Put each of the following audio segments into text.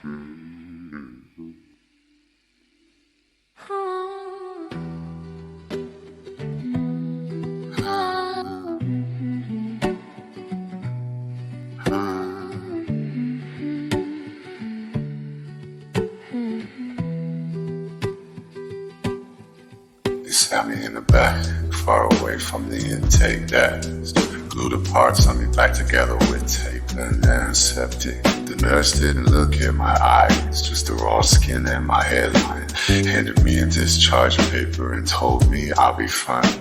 They sat me in the back, far away from the intake desk. Glued the parts on me back together with tape and antiseptic. The nurse didn't look at my eyes, just the raw skin and my hairline. Handed me a discharge paper and told me I'll be fine.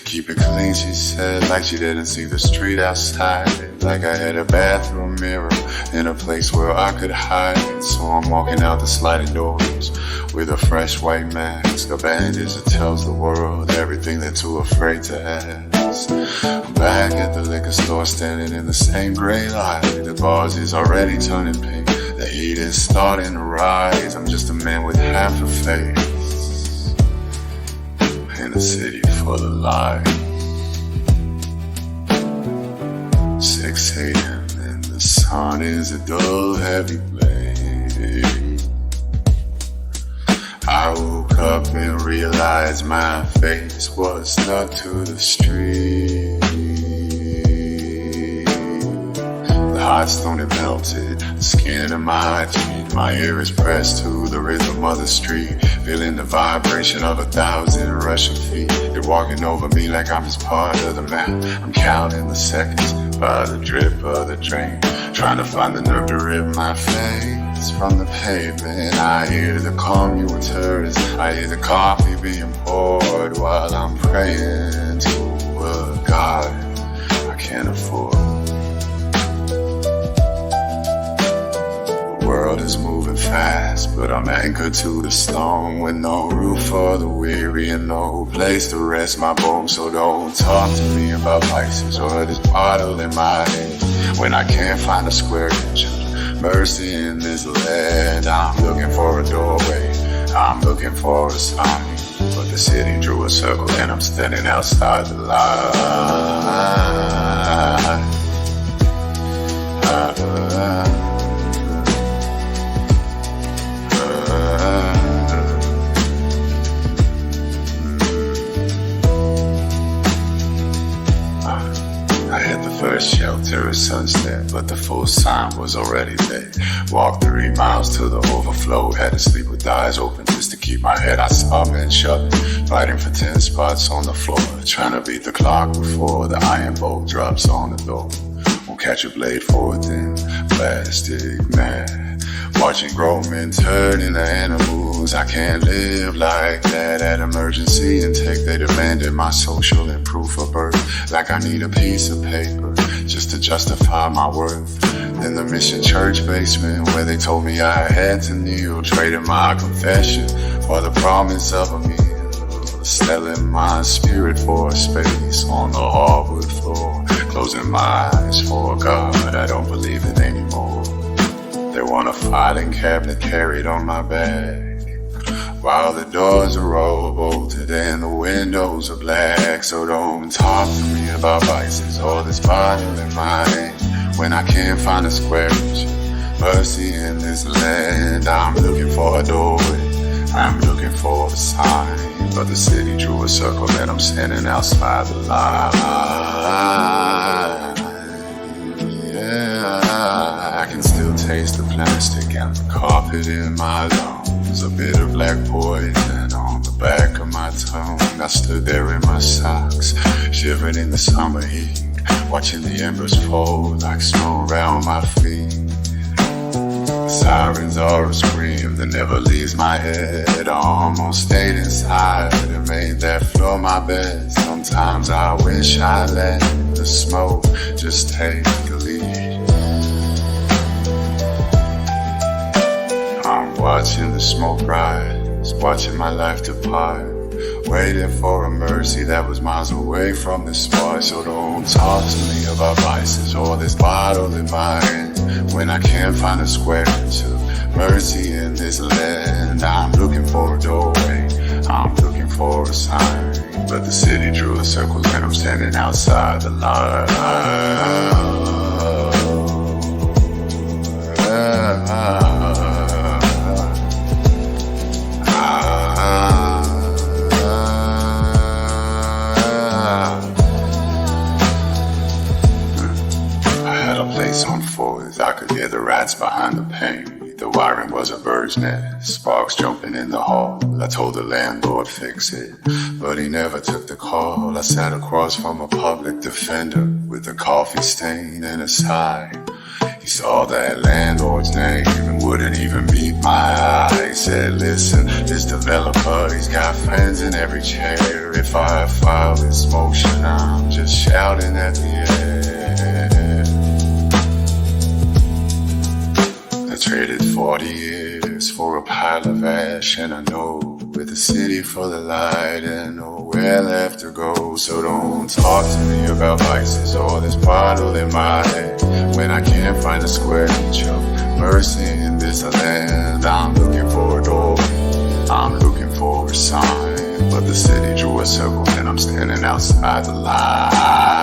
Keep it clean, she said, like she didn't see the street outside. Like I had a bathroom mirror in a place where I could hide. So I'm walking out the sliding doors with a fresh white mask, a bandage that tells the world everything they're too afraid to ask. I'm back at the liquor store, standing in the same gray light. The bars is already turning pink, the heat is starting to rise. I'm just a man with half a face in a city full of lies. 6 a.m. and the sun is a dull, heavy blade. I woke up and realized my face was stuck to the street. The hot stone had melted the skin of my cheek. My ear is pressed to the rhythm of the street, feeling the vibration of 1,000 rushing feet. They're walking over me like I'm just part of the map. I'm counting the seconds by the drip of the drain, trying to find the nerve to rip my face from the pavement. I hear the commuters, I hear the coffee being poured while I'm praying to a God I can't afford. The world is moving fast, but I'm anchored to the stone, with no roof for the weary and no place to rest my bones. So don't talk to me about vices or this bottle in my head when I can't find a square inch of mercy in this land. I'm looking for a doorway, I'm looking for a sign, but the city drew a circle and I'm standing outside the line. I hit the first shelter at sunset, but the full sign was already there. Walked 3 miles to the overflow, had to sleep with eyes open just to keep my head. I saw men shoving, fighting for 10 spots on the floor, trying to beat the clock before the iron bolt drops on the door. Won't catch a blade for a thin plastic man. Watching grown men turn into animals. I can't live like that. At emergency intake, they demanded my social and proof of birth, like I need a piece of paper just to justify my worth. In the Mission Church basement, where they told me I had to kneel, trading my confession for the promise of a meal, selling my spirit for a space on the hardwood floor, closing my eyes for a God I don't believe in anymore. They want a filing cabinet carried on my back, while the doors are all bolted and the windows are black. So don't talk to me about vices or this bottle in my hand when I can't find a square inch of mercy in this land. I'm looking for a doorway, I'm looking for a sign, but the city drew a circle and I'm standing outside the line. Yeah, I can still taste the plastic and the carpet in my lungs, a bit of black poison on the back of my tongue. I stood there in my socks, shivering in the summer heat, watching the embers fold like snow around my feet. The sirens are a scream that never leaves my head. I almost stayed inside and made that floor my bed. Sometimes I wish I let the smoke just take the lead. I'm watching the smoke rise, watching my life depart, waiting for a mercy that was miles away from this spot. So don't talk to me about vices or this bottle in my hand when I can't find a square inch of mercy in this land. I'm looking for a doorway, I'm looking for a sign, but the city drew a circle and I'm standing outside the line. had a place on fours. I could hear the rats behind the pane. The wiring was a bird's nest, sparks jumping in the hall. I told the landlord fix it, but he never took the call. I sat across from a public defender with a coffee stain and a sigh. He saw that landlord's name and wouldn't even meet my eye. He said, listen, this developer, he's got friends in every chair. If I file this motion, I'm just shouting at the air. I traded 40 years for a pile of ash, and I know with the city for the light and nowhere left to go. So don't talk to me about vices or this bottle in my head when I can't find a square inch of mercy in this land. I'm looking for a door, I'm looking for a sign, but the city drew a circle and I'm standing outside the line.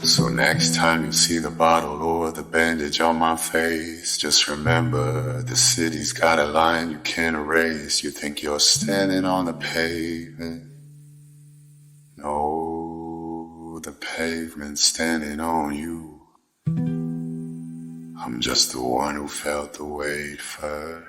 So next time you see the bottle or the bandage on my face, just remember the city's got a line you can't erase. You think you're standing on the pavement. No, the pavement's standing on you. I'm just the one who felt the weight first.